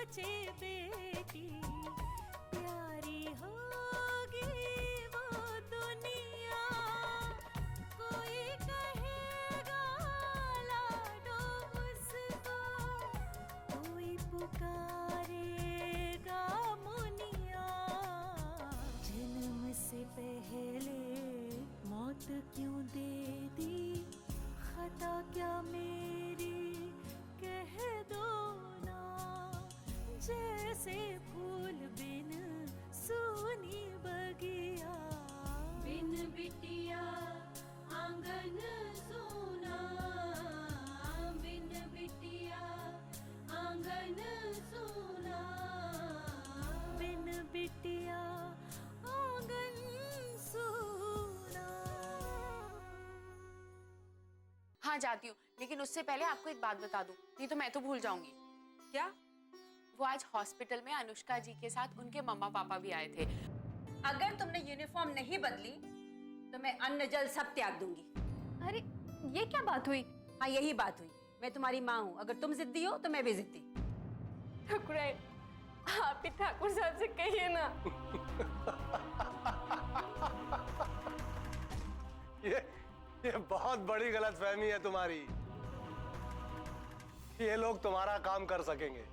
सोचे बेटी प्यारी होगी वो दुनिया, कोई कहेगा लाडो उसको, कोई पुकारेगा मुनिया। जन्म से पहले मौत क्यों दे दी, खता क्या मेरी कह दो ना। जैसे फूल बिन सूनी बगिया, बिन बिटिया आंगन सूना, बिन बिटिया आंगन सूना, बिन बिटिया आंगन सूना। हाँ जाती हूँ, लेकिन उससे पहले आपको एक बात बता दूं, नहीं तो मैं तो भूल जाऊंगी। क्या? वो आज हॉस्पिटल में अनुष्का जी के साथ उनके मम्मा पापा भी आए थे। अगर तुमने यूनिफॉर्म नहीं बदली तो मैं अन्न जल सब त्याग दूंगी। अरे ये क्या बात हुई? हाँ यही बात हुई। मैं तुम्हारी माँ हूँ, अगर तुम जिद्दी हो तो मैं भी जिद्दी। ठाकुराइन, आप ही ठाकुर साहब से कहिए ना। ये बहुत बड़ी गलतफहमी है तुम्हारी। ये लोग तुम्हारा काम कर सकेंगे।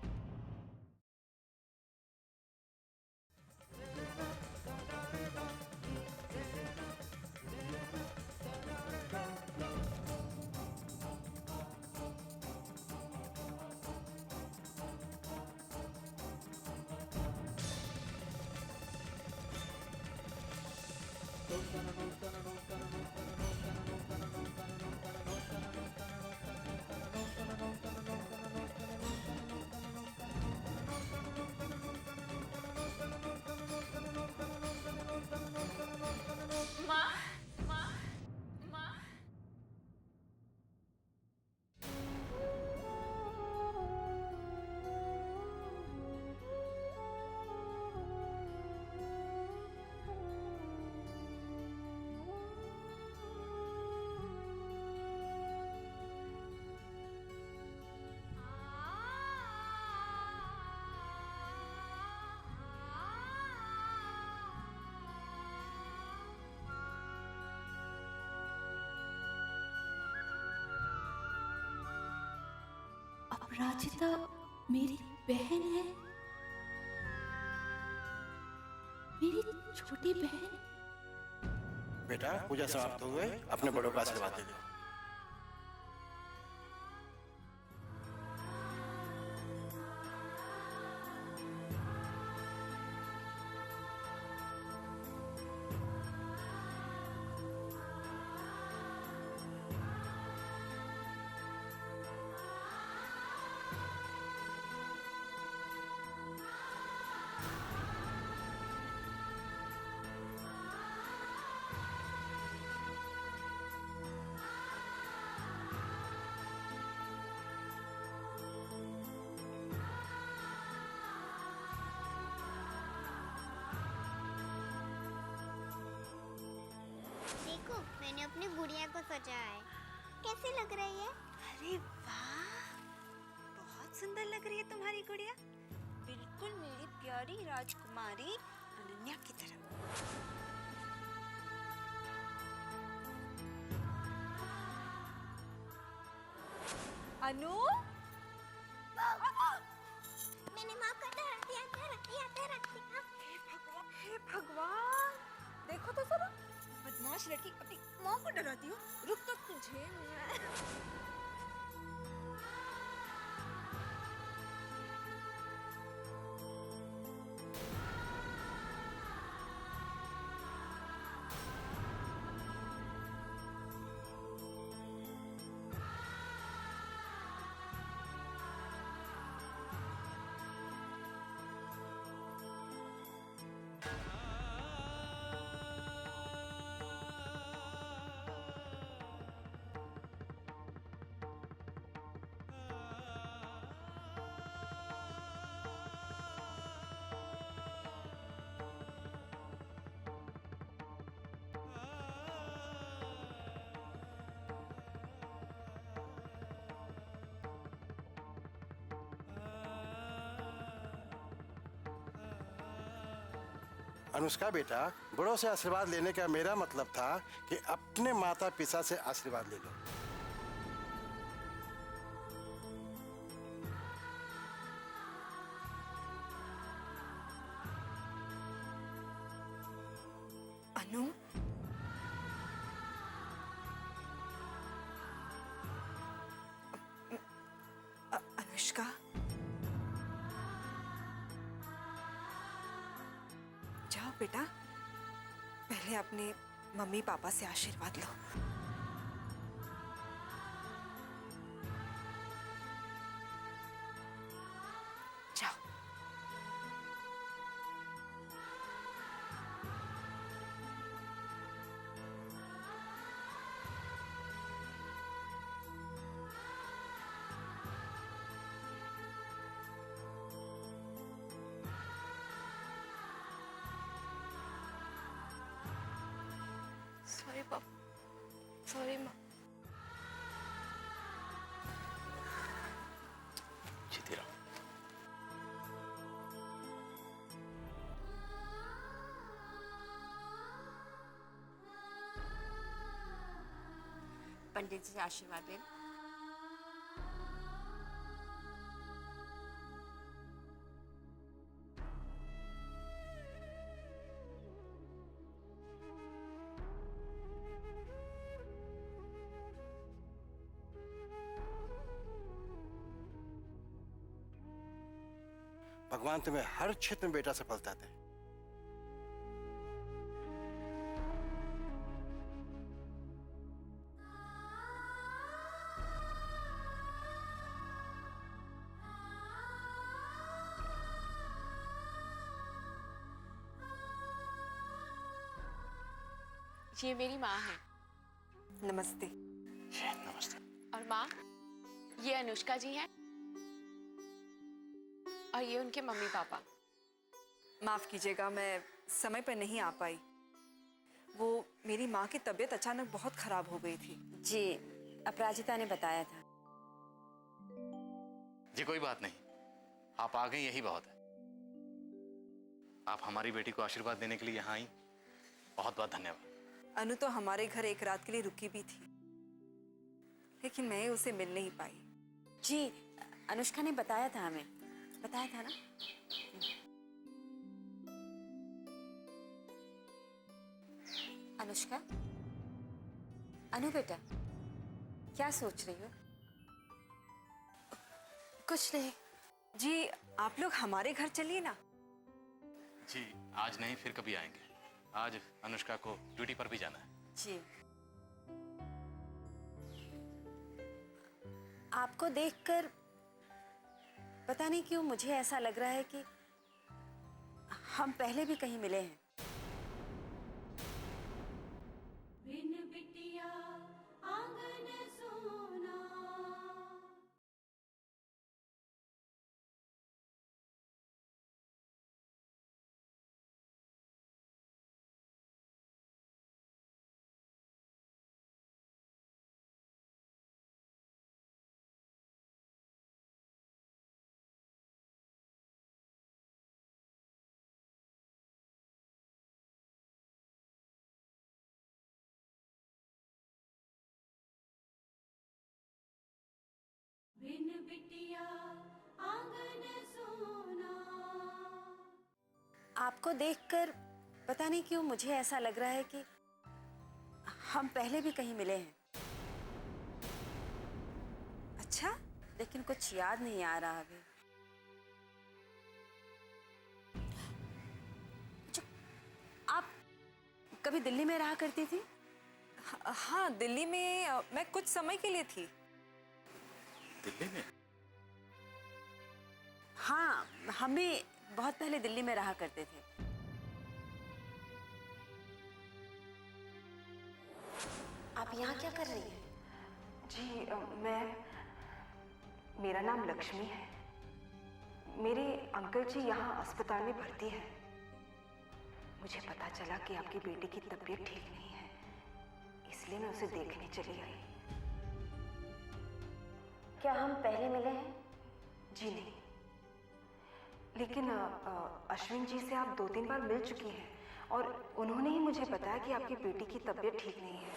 अपराजिता मेरी बहन है, मेरी छोटी बहन। बेटा पूजा समाप्त हो गई, अपने बड़ों का आशीर्वाद दे दो। देखो मैंने अपनी गुड़िया को सजाया है, कैसी लग रही है? अरे वाह, बहुत सुंदर लग रही है तुम्हारी गुड़िया, बिल्कुल मेरी प्यारी राजकुमारी अनन्या की तरह। अनु, मैंने माँ को धर दिया, धर दिया। हे भगवान, देखो तो जरा, बदमाश लड़की अपनी माँ को डराती हो। रुक तो तुझे अनुष्का बेटा, बड़ों से आशीर्वाद लेने का मेरा मतलब था कि अपने माता पिता से आशीर्वाद ले लो। अनु, अनुष्का, जाओ बेटा, पहले अपने मम्मी पापा से आशीर्वाद लो। जाओ। सॉरी पापा, सॉरी माँ। जीती रहो। पंडित जी से आशीर्वाद ले लो। भगवान तुम्हें हर क्षेत्र में बेटा सफलता दे। ये मेरी माँ है। नमस्ते। नमस्ते। और माँ, ये अनुष्का जी हैं और ये उनके मम्मी पापा। माफ कीजिएगा, मैं समय पर नहीं आ पाई। वो मेरी माँ की तबीयत अचानक बहुत खराब हो गई थी। जी, अपराजिता ने बताया था। जी कोई बात नहीं, आप आ गए यही बहुत है। आप हमारी बेटी को आशीर्वाद देने के लिए यहाँ आई, बहुत बहुत धन्यवाद। अनु तो हमारे घर एक रात के लिए रुकी भी थी, लेकिन मैं उसे मिल नहीं पाई। जी, अनुष्का ने बताया था हमें, बताया था ना। अनुष्का, अनु बेटा, क्या सोच रही हो? कुछ नहीं जी, आप लोग हमारे घर चलिए ना। जी आज नहीं, फिर कभी आएंगे। आज अनुष्का को ड्यूटी पर भी जाना है। जी, आपको देखकर पता नहीं क्यों मुझे ऐसा लग रहा है कि हम पहले भी कहीं मिले हैं। बिन बिटिया आंगन सोना। बिन बिटिया आंगन सोना। आपको देखकर पता नहीं क्यों मुझे ऐसा लग रहा है कि हम पहले भी कहीं मिले हैं। अच्छा, लेकिन कुछ याद नहीं आ रहा अभी। अच्छा, आप कभी दिल्ली में रहा करती थी? हाँ, दिल्ली में मैं कुछ समय के लिए थी। दिल्ली में? हाँ, हम भी बहुत पहले दिल्ली में रहा करते थे। आप यहाँ क्या कर रही हैं? जी मेरा नाम लक्ष्मी है। मेरे अंकल जी यहाँ अस्पताल में भर्ती है। मुझे पता चला कि आपकी बेटी की तबीयत ठीक नहीं है, इसलिए मैं उसे देखने चली आई। क्या हम पहले मिले हैं? जी नहीं, लेकिन अश्विन जी से आप 2-3 बार मिल चुकी हैं। और उन्होंने ही मुझे बताया कि आपकी बेटी की तबीयत ठीक नहीं है।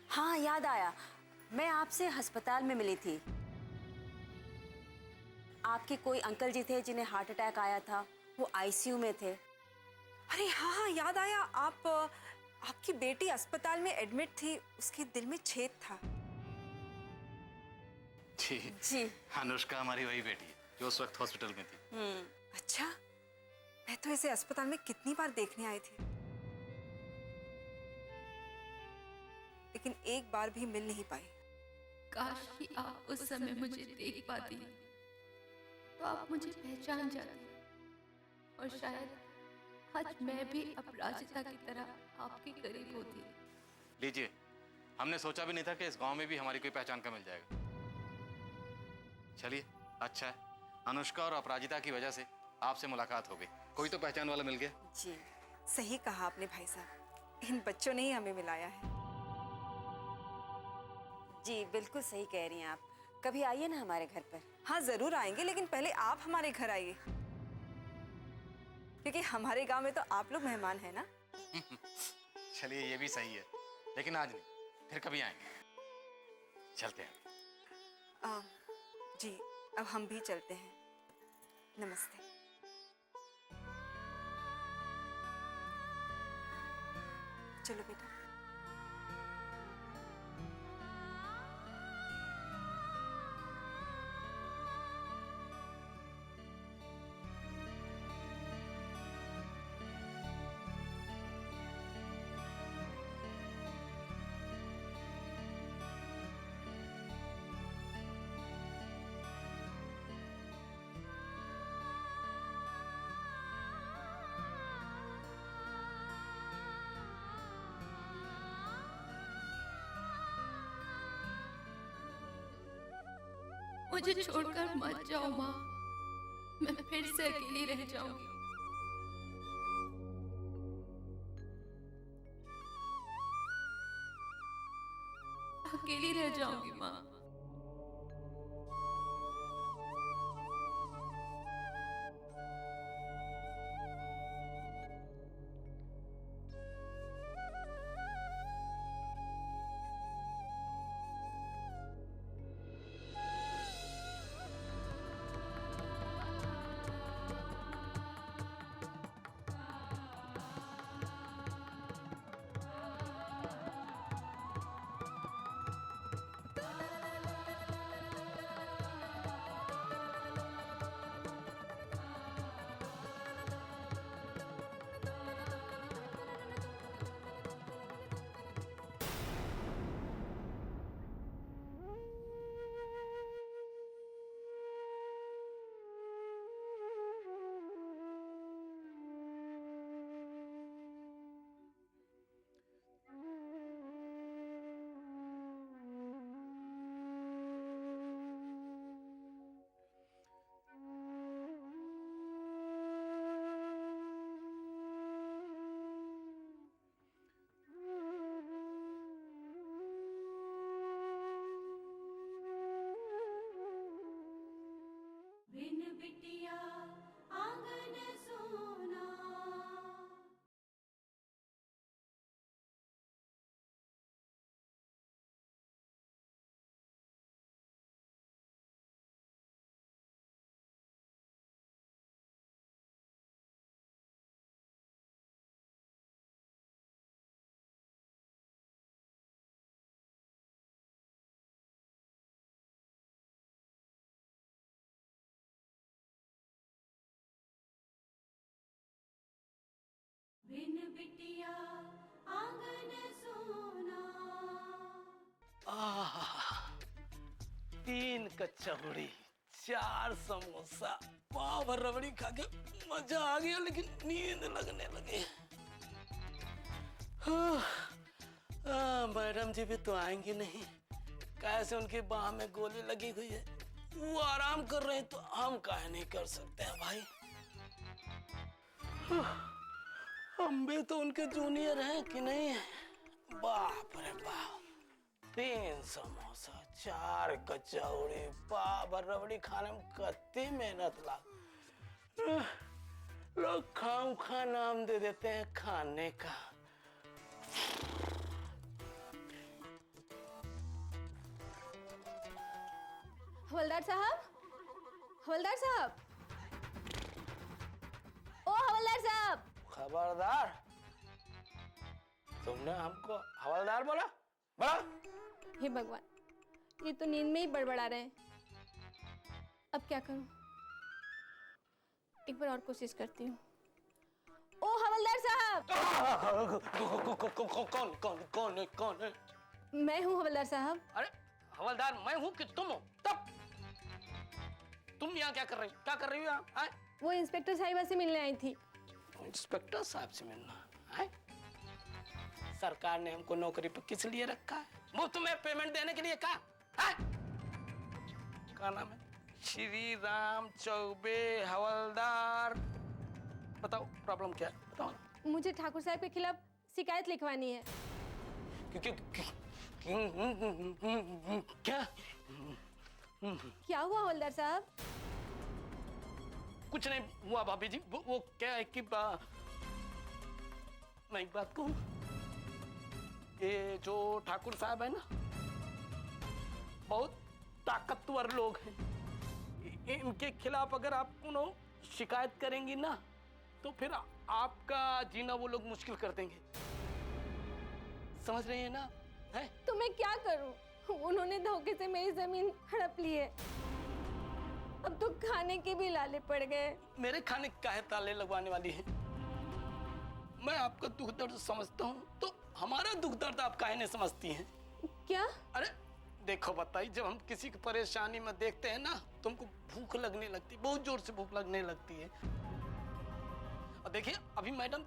हाँ, याद आया, मैं आपसे अस्पताल में मिली थी। आपके कोई अंकल जी थे जिन्हें हार्ट अटैक आया था, वो आईसीयू में थे। अरे हाँ हाँ, याद आया। आपकी बेटी अस्पताल में एडमिट थी, उसके दिल में छेद था। जी जी। अनुष्का हमारी वही बेटी है जो उस वक्त हॉस्पिटल में थी। अच्छा, मैं तो इसे अस्पताल में कितनी बार देखने आई थी, लेकिन एक बार भी मिल नहीं पाई। काश कि आप उस समय मुझे देख पाती, तो आप मुझे पहचान जाती और शायद आज मैं भी अपराजिता की तरह आपके करीब होती। लीजिए, हमने सोचा भी नहीं था कि इस गांव में भी हमारी कोई पहचान का मिल जाएगा। चलिए, अच्छा है, अनुष्का और अपराजिता की वजह से आपसे मुलाकात हो गई, कोई तो पहचान वाला मिल गया। जी, सही कहा आपने भाई साहब, इन बच्चों ने ही हमें मिलाया है। जी बिल्कुल सही कह रही हैं आप। कभी आइए ना हमारे घर पर। हाँ जरूर आएंगे, लेकिन पहले आप हमारे घर आइए, क्योंकि हमारे गांव में तो आप लोग मेहमान हैं ना। चलिए, ये भी सही है, लेकिन आज नहीं, फिर कभी आएंगे। चलते हैं। जी, अब हम भी चलते हैं। नमस्ते। चलो बेटा। मुझे छोड़कर मत जाओ माँ, मैं फिर से अकेली रह जाऊंगी। अकेली रह जाऊंगी माँ। बिन बिटिया आंगन सोना। बिन बिटिया आंगन सोना। तीन कचौड़ी, 4 समोसा, पाव भर रबड़ी खा के मजा आ गया, लेकिन नींद लगने लगी। मैडम जी भी तो आएंगी नहीं, कैसे उनकी बाह में गोली लगी हुई है, वो आराम कर रहे हैं तो हम काहे नहीं कर सकते हैं भाई। हम भी तो उनके जूनियर हैं कि नहीं। बाप रे बाप, 3 समोसा, 4 कचौड़ी, पाव भर रबड़ी खाने में कितनी मेहनत लग। लोग खामखा नाम दे देते हैं खाने का। हवलदार साहब, हवलदार साहब, ओ हवलदार साहब। खबरदार, तुमने हमको हवलदार बोला? बोला? हे भगवान, ये तो नींद में ही बड़बड़ा रहे हैं। अब क्या करूं? एक बार और कोशिश करती हूँ। ओ हवलदार साहब। कौन कौन कौन है? कौन है? मैं हूँ हवलदार साहब। अरे हवलदार मैं हूँ कि तुम हो? तब तुम यहाँ क्या कर रही हो? क्या कर रही हो यहाँ? हैं? वो इंस्पेक्टर साहिबा से मिलने आई थी। इंस्पेक्टर साहब से मिलना है? सरकार ने हमको नौकरी पर किस लिए रखा है? मुफ्त में पेमेंट देने के लिए कहा है? क्या नाम है? श्री राम चौबे हवलदार। बताओ प्रॉब्लम क्या है? बताओ। मुझे ठाकुर साहब के खिलाफ शिकायत लिखवानी है। क्या? क्या हुआ हवलदार साहब? कुछ नहीं हुआ भाभी जी। वो क्या है कि मैं एक बात कहूँ, ये जो ठाकुर साहब है ना, बहुत ताकतवर लोग हैं। इनके खिलाफ अगर आप शिकायत करेंगी ना तो फिर आपका जीना वो लोग मुश्किल कर देंगे। समझ रही है ना? है? तो मैं क्या करूं? उन्होंने धोखे से मेरी जमीन हड़प ली है। अब तो खाने के भी लाले पड़ गए। मेरे खाने काहे ताले लगवाने वाली है? मैं आपका दुख दर्द समझता हूँ, तो हमारा दुख दर्द आप काहे नहीं समझती हैं? क्या? अरे देखो बताइए, जब हम किसी की परेशानी में देखते हैं ना, तुमको भूख लगने लगती है, बहुत जोर से भूख लगने लगती है। और देखिए अभी मैडम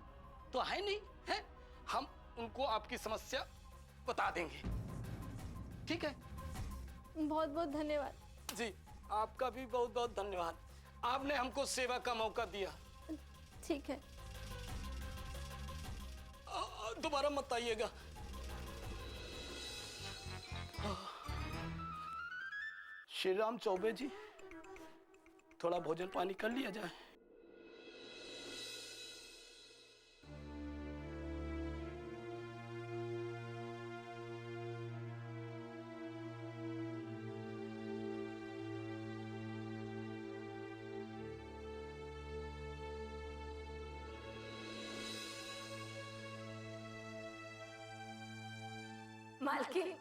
तो है नहीं है, हम उनको आपकी समस्या बता देंगे। ठीक है? बहुत बहुत धन्यवाद। जी आपका भी बहुत बहुत धन्यवाद। आपने हमको सेवा का मौका दिया। ठीक है। दोबारा मत आइएगा। श्री राम चौबे जी, थोड़ा भोजन पानी कर लिया जाए। मालकिन,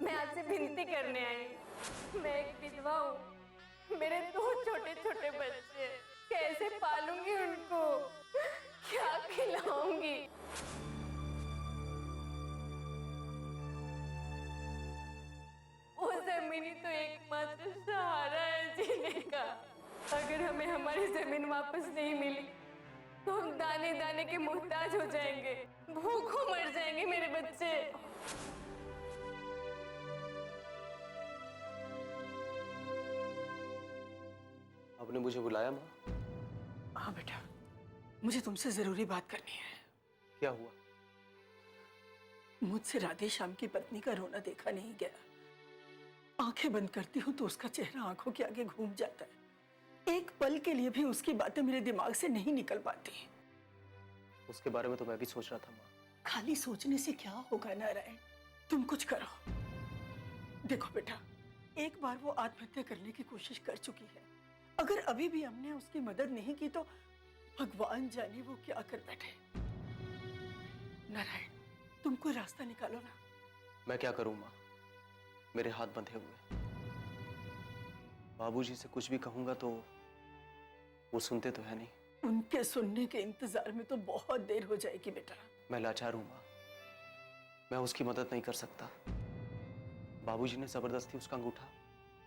मैं आपसे विनती करने आई हूँ। मैं एक विधवा हूँ। मेरे 2 छोटे छोटे बच्चे, कैसे पालूंगी उनको? क्या खिलाऊंगी? वो जमीन ही तो एकमात्र सहारा है जीने का। अगर हमें हमारी जमीन वापस नहीं मिली तो हम दाने दाने के मोहताज हो जाएंगे, भूखों मर जाएंगे मेरे बच्चे। आपने मुझे बुलाया माँ? हाँ बेटा, मुझे तुमसे जरूरी बात करनी है। क्या हुआ? मुझसे राधे श्याम की पत्नी का रोना देखा नहीं गया। आंखें बंद करती हूँ तो उसका चेहरा आंखों के आगे घूम जाता है। एक पल के लिए भी उसकी बातें मेरे दिमाग से नहीं निकल पाती। उसके बारे में तो मैं भी सोच रहा था माँ। खाली सोचने से क्या होगा नारायण, तुम कुछ करो। देखो बेटा, एक बार वो आत्महत्या करने की कोशिश कर चुकी है। अगर अभी भी हमने उसकी मदद नहीं की तो भगवान जाने वो क्या कर बैठे। नारायण, तुम कोई रास्ता निकालो ना। मैं क्या करूं माँ, मेरे हाथ बंधे हुए। बाबूजी से कुछ भी कहूंगा तो वो सुनते तो है नहीं। उनके सुनने के इंतजार में तो बहुत देर हो जाएगी बेटा। मैं लाचार हूं माँ, मैं उसकी मदद नहीं कर सकता। बाबूजी ने जबरदस्ती उसका अंगूठा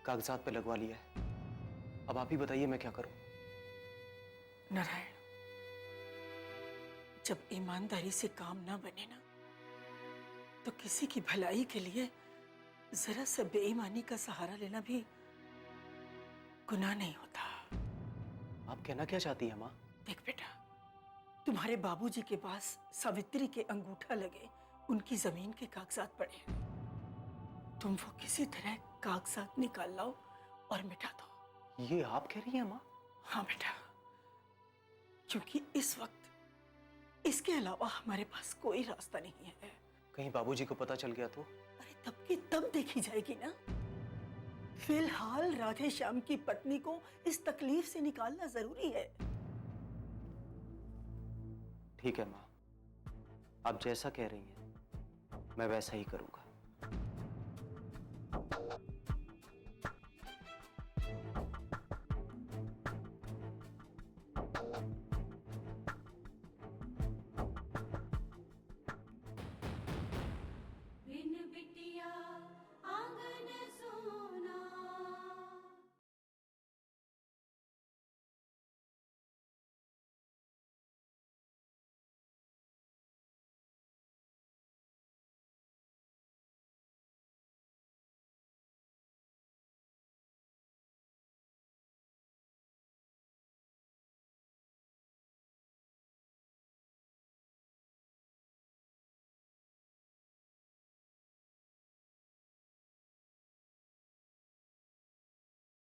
कागजात पे लगवा लिया है। अब आप ही बताइए मैं क्या करूं? नारायण, जब ईमानदारी से काम ना बने ना तो किसी की भलाई के लिए जरा सा बेईमानी का सहारा लेना भी गुनाह नहीं होता। आप कहना क्या चाहती हैं माँ? देख बेटा, तुम्हारे बाबूजी के पास सावित्री के अंगूठा लगे उनकी जमीन के कागजात पड़े हैं। तुम वो किसी तरह कागजात निकाल लाओ और मिटा दो। ये आप कह रही हैं माँ? हाँ बेटा, क्योंकि इस वक्त इसके अलावा हमारे पास कोई रास्ता नहीं है। कहीं बाबूजी को पता चल गया तो? अरे तब की तब देखी जाएगी ना। फिलहाल राधे श्याम की पत्नी को इस तकलीफ से निकालना जरूरी है। ठीक है माँ, आप जैसा कह रही हैं मैं वैसा ही करूंगा।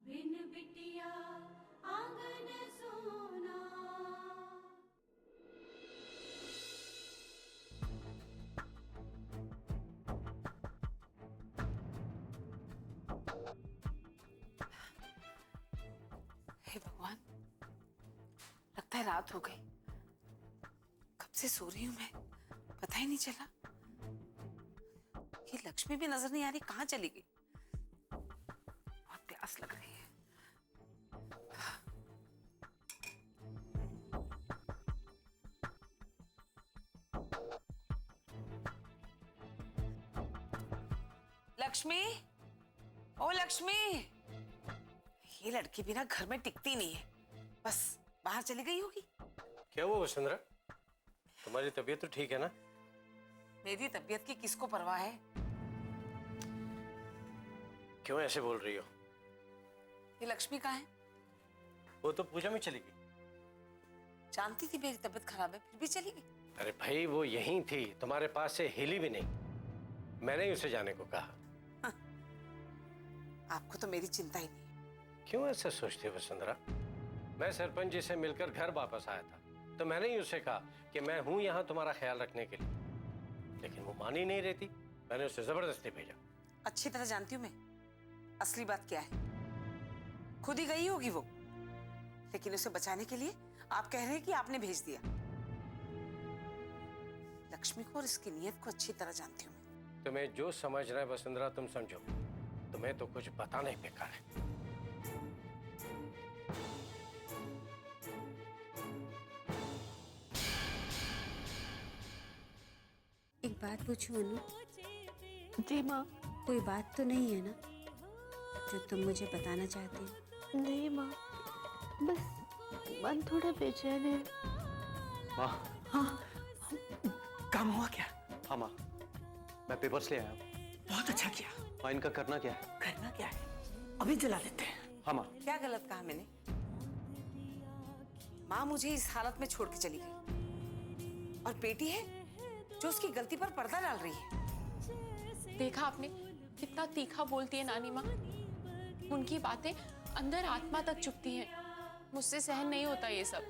बिन बिटिया आंगन सोना। हे भगवान, लगता है रात हो गई। कब से सो रही हूं मैं, पता ही नहीं चला। ये लक्ष्मी भी नजर नहीं आ रही, कहाँ चली गई? बहुत प्यास लग रही है। लक्ष्मी, ओ लक्ष्मी, ये लड़की भी ना घर में टिकती नहीं है, बस बाहर चली गई होगी। क्या हुआ वसुंधरा, तुम्हारी तबीयत तो ठीक है ना? मेरी तबीयत की किसको परवाह है? क्यों ऐसे बोल रही हो? ये लक्ष्मी कहाँ है? वो तो पूजा में चली गई। जानती थी मेरी तबीयत खराब है, फिर भी चली गई। अरे भाई, वो यहीं थी, तुम्हारे पास से हिली भी नहीं। मैंने ही उसे जाने को कहा। हाँ। आपको तो मेरी चिंता ही नहीं। क्यों ऐसे सोचती हो वसुंधरा? मैं सरपंच जी से मिलकर घर वापस आया था, तो मैंने ही उसे कहा कि मैं हूं यहाँ तुम्हारा ख्याल रखने के लिए, लेकिन वो मान ही नहीं रही थी। मैंने उसे जबरदस्ती भेजा। अच्छी तरह जानती हूँ मैं असली बात क्या है। खुद ही गई होगी वो, लेकिन उसे बचाने के लिए आप कह रहे हैं कि आपने भेज दिया। लक्ष्मी को और इसकी नीयत को अच्छी तरह जानती हूँ मैं। तुम्हें जो समझ रहा है वसुंधरा तुम समझो, तुम्हें तो कुछ बताना ही बेकार है। एक बात पूछूं अनु? जी माँ। कोई बात तो नहीं है ना जो तुम मुझे बताना चाहती हो? नहीं माँ, बस मन थोड़ा बेचैन है। माँ। हाँ, काम हुआ क्या? हाँ माँ, मैं पेपर्स ले आया हूँ। बहुत अच्छा किया। माँ, इनका करना क्या है? करना क्या है? अभी जला देते हैं। हाँ माँ। क्या गलत कहा मैंने? माँ मुझे इस हालत में छोड़ के चली गई, और बेटी है जो उसकी गलती पर पर्दा डाल रही है। देखा आपने कितना तीखा बोलती है नानी माँ। उनकी बातें अंदर आत्मा तक चुभती हैं। मुझसे सहन नहीं होता ये सब।